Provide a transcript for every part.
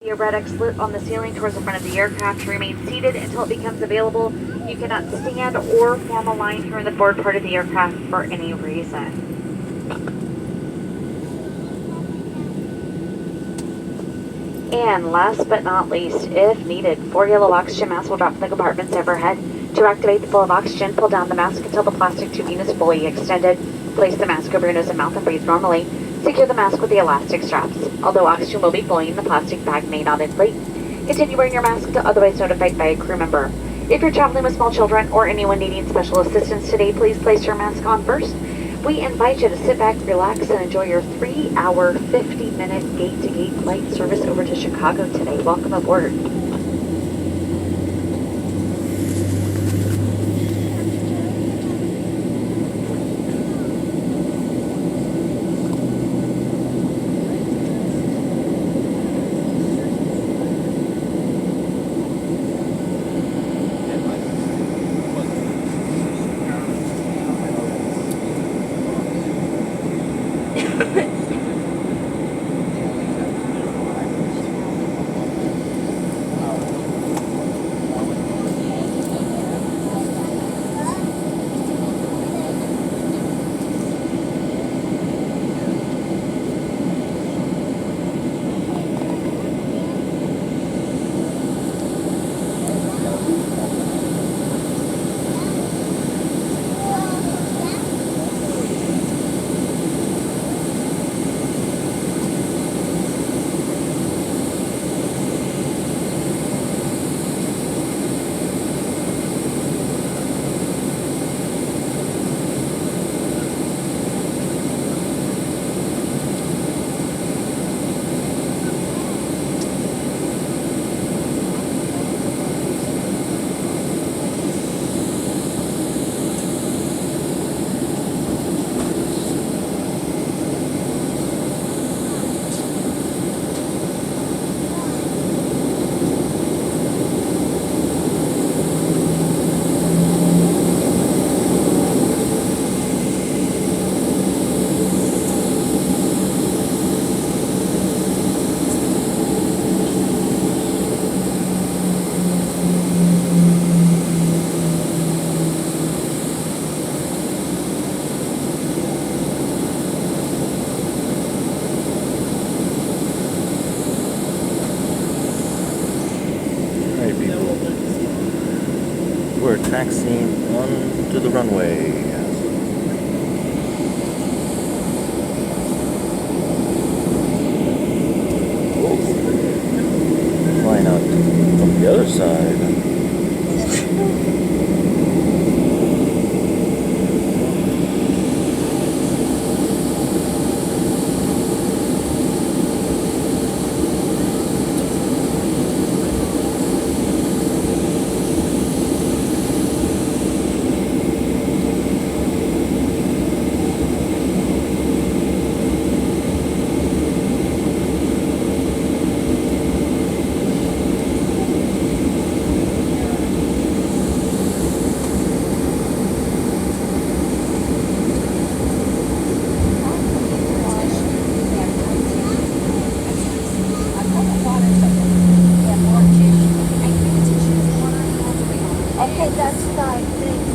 The red X lit on the ceiling towards the front of the aircraft. Remain seated until it becomes available. You cannot stand or form a line here in the forward part of the aircraft for any reason. And last but not least, if needed, 4 yellow oxygen masks will drop from the compartments overhead. To activate the flow of oxygen, pull down the mask until the plastic tubing is fully extended. Place the mask over your nose and mouth and breathe normally. Secure the mask with the elastic straps. Although oxygen will be flowing, the plastic bag may not inflate. Continue wearing your mask until otherwise notified by a crew member. If you're traveling with small children or anyone needing special assistance today, please place your mask on first. We invite you to sit back, relax, and enjoy your 3-hour, 50-minute gate-to-gate flight service over to Chicago today. Welcome aboard. We're taxiing onto the runway. Flying out from the other side. Okay, that's fine, thanks.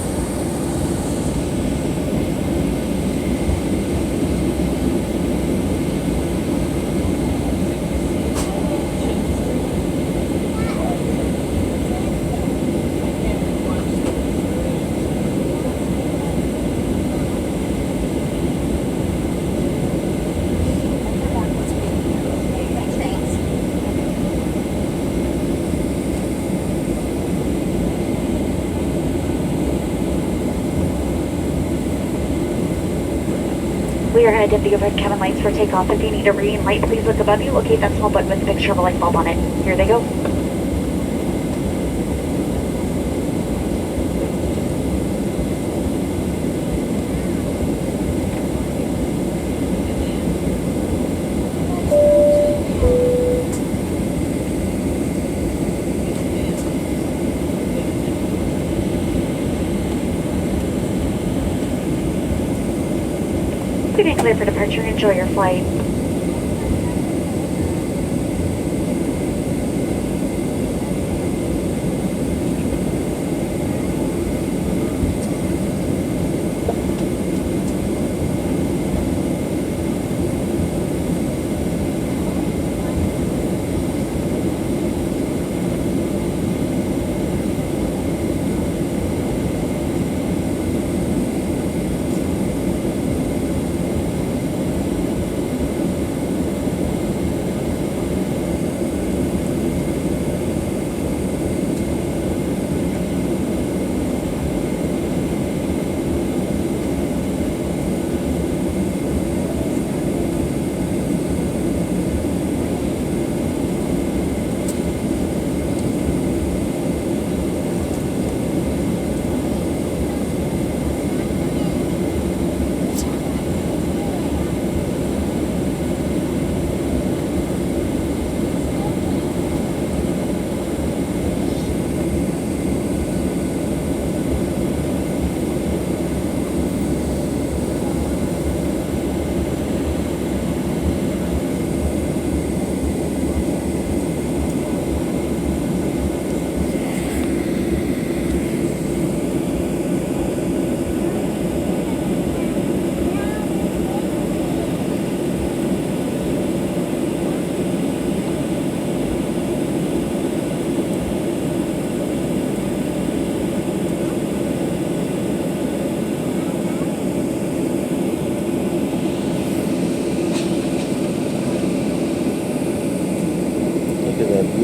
We are going to dim the overhead cabin lights for takeoff. If you need a reading light, please look above you. Locate that small button with the picture of a light bulb on it. Here they go. We've been cleared for departure. Enjoy your flight.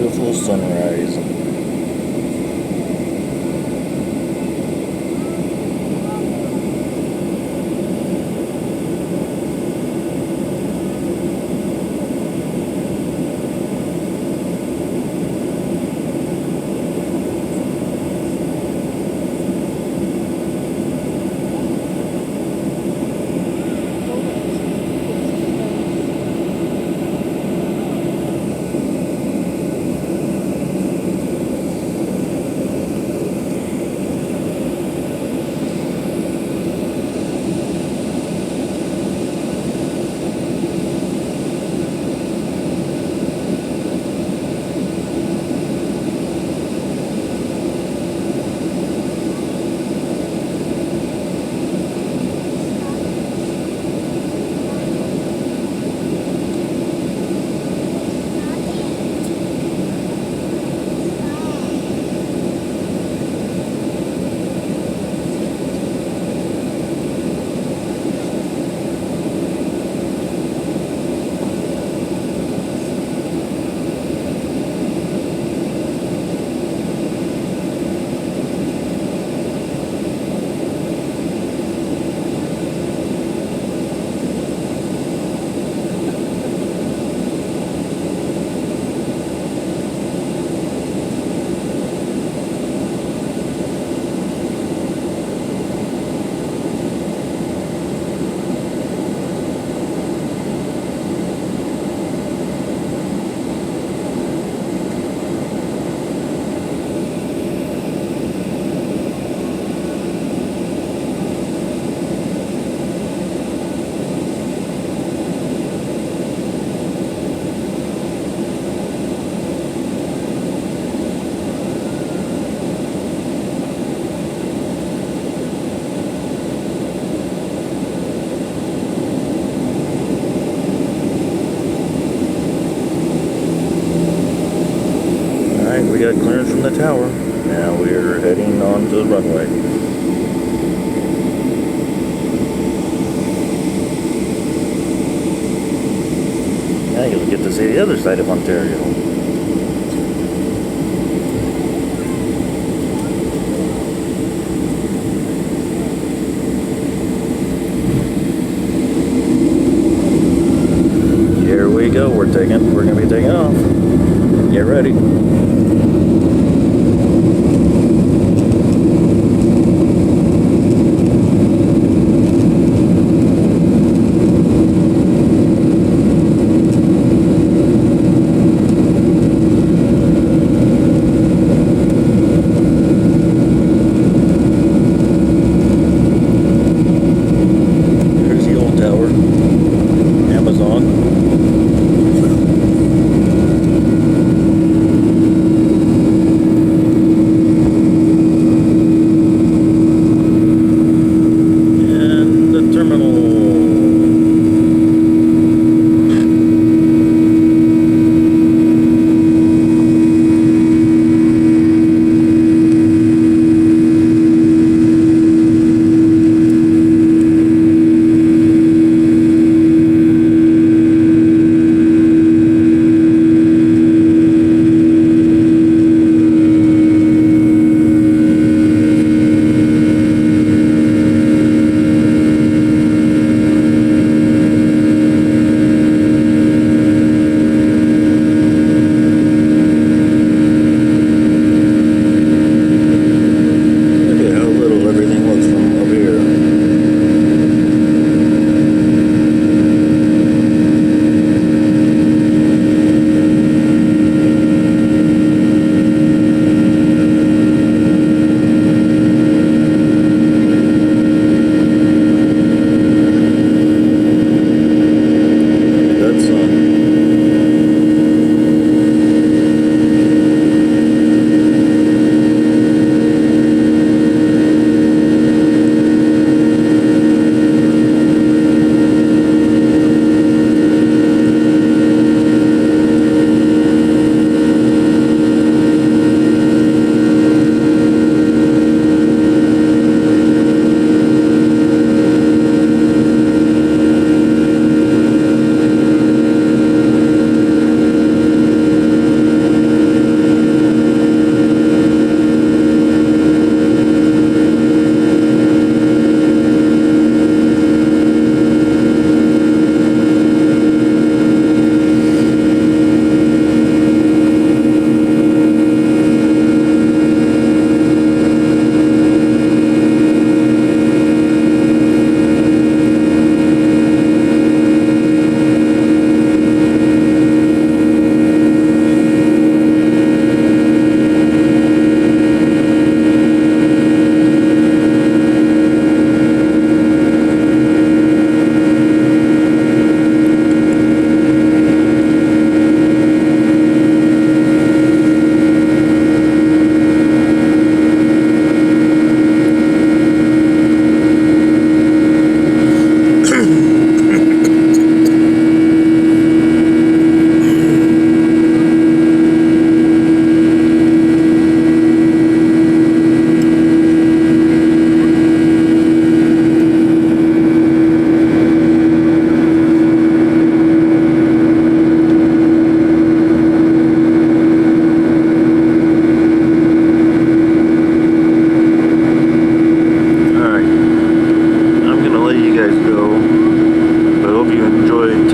beautiful sunrise. We got clearance from the tower. Now we're heading on to the runway. Now you'll get to see the other side of Ontario. Here we go. We're going to be taking off. Get ready. There's the old tower. Amazon.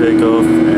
takeoff